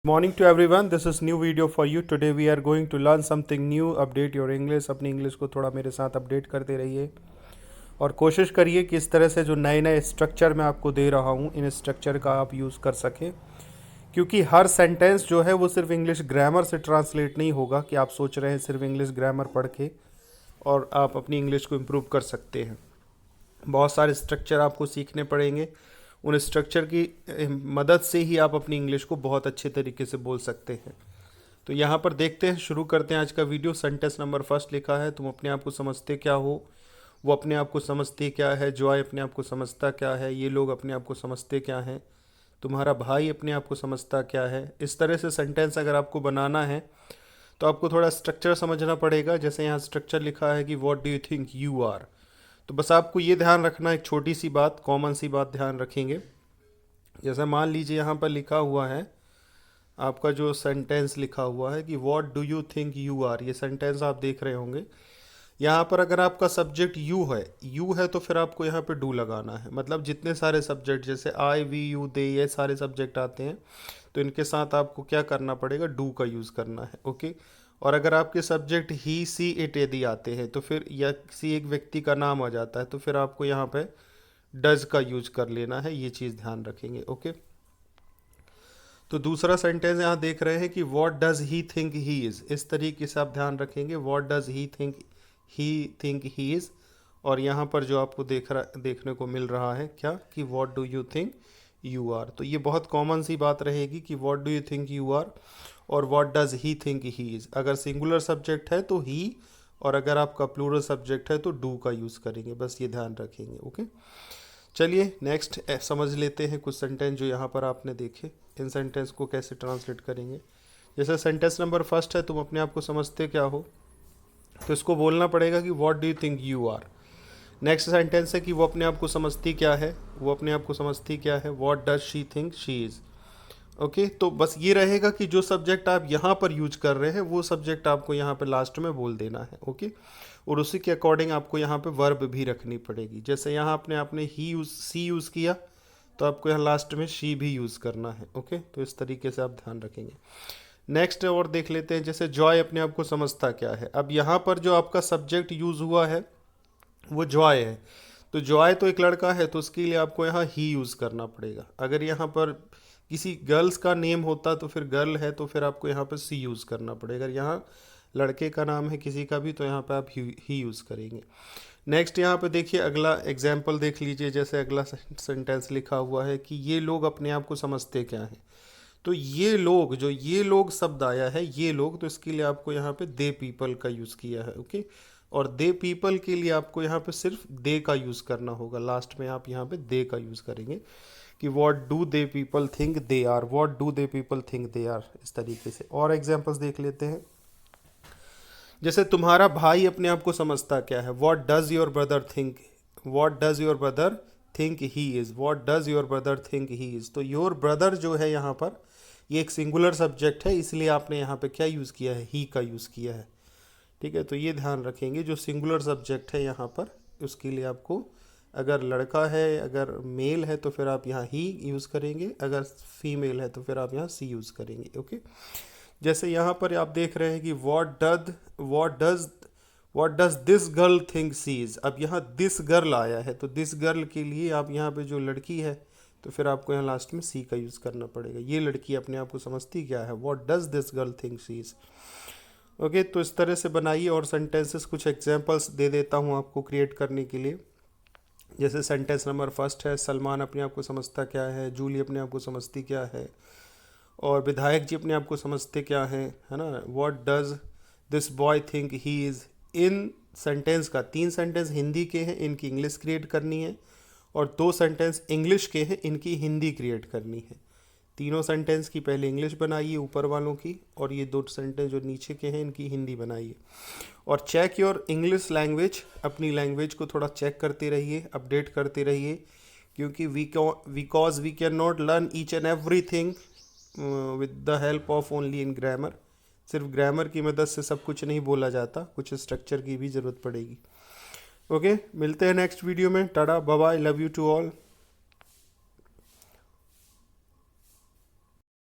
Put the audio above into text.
Morning to everyone. This is new video for you. Today we are going to learn something new. Update your English. अपनी English को थोड़ा मेरे साथ update करते रहिए और कोशिश करिए कि इस तरह से जो नए नए स्ट्रक्चर मैं आपको दे रहा हूँ इन स्ट्रक्चर का आप यूज़ कर सकें, क्योंकि हर सेंटेंस जो है वो सिर्फ इंग्लिश ग्रामर से ट्रांसलेट नहीं होगा कि आप सोच रहे हैं सिर्फ इंग्लिश ग्रामर पढ़ के और आप अपनी इंग्लिश को इम्प्रूव कर सकते हैं। बहुत सारे स्ट्रक्चर आपको सीखने पड़ेंगे। उन स्ट्रक्चर की मदद से ही आप अपनी इंग्लिश को बहुत अच्छे तरीके से बोल सकते हैं। तो यहाँ पर देखते हैं, शुरू करते हैं आज का वीडियो। सेंटेंस नंबर फर्स्ट लिखा है, तुम अपने आप को समझते क्या हो, वो अपने आप को समझते क्या है, जॉय अपने आप को समझता क्या है, ये लोग अपने आप को समझते क्या हैं, तुम्हारा भाई अपने आप को समझता क्या है। इस तरह से सेंटेंस अगर आपको बनाना है तो आपको थोड़ा स्ट्रक्चर समझना पड़ेगा। जैसे यहाँ स्ट्रक्चर लिखा है कि what do you think you are, तो बस आपको ये ध्यान रखना, एक छोटी सी बात, कॉमन सी बात ध्यान रखेंगे। जैसे मान लीजिए यहाँ पर लिखा हुआ है, आपका जो सेंटेंस लिखा हुआ है कि what do you think you are, ये सेंटेंस आप देख रहे होंगे। यहाँ पर अगर आपका सब्जेक्ट यू है तो फिर आपको यहाँ पे डू लगाना है। मतलब जितने सारे सब्जेक्ट जैसे आई वी यू दे, ये सारे सब्जेक्ट आते हैं तो इनके साथ आपको क्या करना पड़ेगा, डू का यूज़ करना है। ओके। और अगर आपके सब्जेक्ट ही सी इट यदि आते हैं तो फिर, या किसी एक व्यक्ति का नाम आ जाता है तो फिर आपको यहाँ पे डज का यूज कर लेना है। ये चीज़ ध्यान रखेंगे। ओके। तो दूसरा सेंटेंस यहाँ देख रहे हैं कि what does he think he is, इस तरीके से आप ध्यान रखेंगे, what does he think he is. और यहाँ पर जो आपको देखने को मिल रहा है क्या, कि what do you think you are. तो ये बहुत कॉमन सी बात रहेगी कि what do you think you are और what does he think he is. अगर सिंगुलर सब्जेक्ट है तो ही, और अगर आपका प्लूरल सब्जेक्ट है तो डू का यूज़ करेंगे। बस ये ध्यान रखेंगे। ओके। चलिए नेक्स्ट समझ लेते हैं कुछ सेंटेंस जो यहाँ पर आपने देखे। इन सेंटेंस को कैसे ट्रांसलेट करेंगे। जैसे सेंटेंस नंबर फर्स्ट है, तुम अपने आप को समझते क्या हो, तो इसको बोलना पड़ेगा कि what do you think you are. Next sentence है कि वो अपने आप को समझती क्या है, वो अपने आप को समझती क्या है, what does she think she is. Okay. तो बस ये रहेगा कि जो सब्जेक्ट आप यहाँ पर यूज कर रहे हैं वो सब्जेक्ट आपको यहाँ पे लास्ट में बोल देना है। ओके। और उसी के अकॉर्डिंग आपको यहाँ पे वर्ब भी रखनी पड़ेगी। जैसे यहाँ आपने सी यूज़ किया तो आपको यहाँ लास्ट में शी भी यूज़ करना है। ओके। तो इस तरीके से आप ध्यान रखेंगे। नेक्स्ट और देख लेते हैं, जैसे जॉय अपने आप को समझता क्या है। अब यहाँ पर जो आपका सब्जेक्ट यूज़ हुआ है वो जॉय है, तो जॉय तो एक लड़का है तो उसके लिए आपको यहाँ ही यूज़ करना पड़ेगा। अगर यहाँ पर किसी गर्ल्स का नेम होता तो फिर गर्ल है तो फिर आपको यहाँ पर सी यूज़ करना पड़ेगा। अगर यहाँ लड़के का नाम है किसी का भी तो यहाँ पे आप ही यूज़ करेंगे। नेक्स्ट यहाँ पे देखिए, अगला एग्जाम्पल देख लीजिए। जैसे अगला सेंटेंस लिखा हुआ है कि ये लोग अपने आप को समझते क्या हैं। तो ये लोग, जो ये लोग शब्द आया है, ये लोग, तो इसके लिए आपको यहाँ पे दे पीपल का यूज़ किया है। ओके। और दे पीपल के लिए आपको यहाँ पे सिर्फ दे का यूज़ करना होगा। लास्ट में आप यहाँ पे दे का यूज़ करेंगे कि what do they people think they are, what do they people think they are, इस तरीके से। और एग्जांपल्स देख लेते हैं। जैसे तुम्हारा भाई अपने आप को समझता क्या है, what does your brother think, what does your brother think he is, what does your brother think he is. तो योर ब्रदर जो है यहाँ पर ये एक सिंगुलर सब्जेक्ट है, इसलिए आपने यहाँ पे क्या यूज़ किया है, ही का यूज़ किया है। ठीक है। तो ये ध्यान रखेंगे, जो सिंगुलर सब्जेक्ट है यहाँ पर उसके लिए आपको, अगर लड़का है, अगर मेल है तो फिर आप यहाँ ही यूज़ करेंगे, अगर फीमेल है तो फिर आप यहाँ सी यूज़ करेंगे। ओके। जैसे यहाँ पर आप देख रहे हैं कि what does this girl think she is. अब यहाँ दिस गर्ल आया है तो दिस गर्ल के लिए आप यहाँ पे जो लड़की है तो फिर आपको यहाँ लास्ट में सी का यूज़ करना पड़ेगा। ये लड़की अपने आप को समझती क्या है, what does this girl think she is. Okay. तो इस तरह से बनाइए। और सेंटेंसेस कुछ एग्जांपल्स दे देता हूँ आपको क्रिएट करने के लिए। जैसे सेंटेंस नंबर फर्स्ट है, सलमान अपने आप को समझता क्या है, जूली अपने आप को समझती क्या है, और विधायक जी अपने आप को समझते क्या है ना। What does this boy think he is. In sentence का 3 सेंटेंस हिंदी के हैं, इनकी इंग्लिश क्रिएट करनी है, और 2 सेंटेंस इंग्लिश के हैं, इनकी हिंदी क्रिएट करनी है। तीनों सेंटेंस की पहले इंग्लिश बनाइए ऊपर वालों की, और ये 2 सेंटेंस जो नीचे के हैं इनकी हिंदी बनाइए। और चेक योर इंग्लिश लैंग्वेज, अपनी लैंग्वेज को थोड़ा चेक करते रहिए, अपडेट करते रहिए, क्योंकि because we can not learn each and every thing with the help of only in grammar. सिर्फ ग्रामर की मदद से सब कुछ नहीं बोला जाता, कुछ स्ट्रक्चर की भी ज़रूरत पड़ेगी। ओके। मिलते हैं नेक्स्ट वीडियो में। Tata, bye bye, love you to all.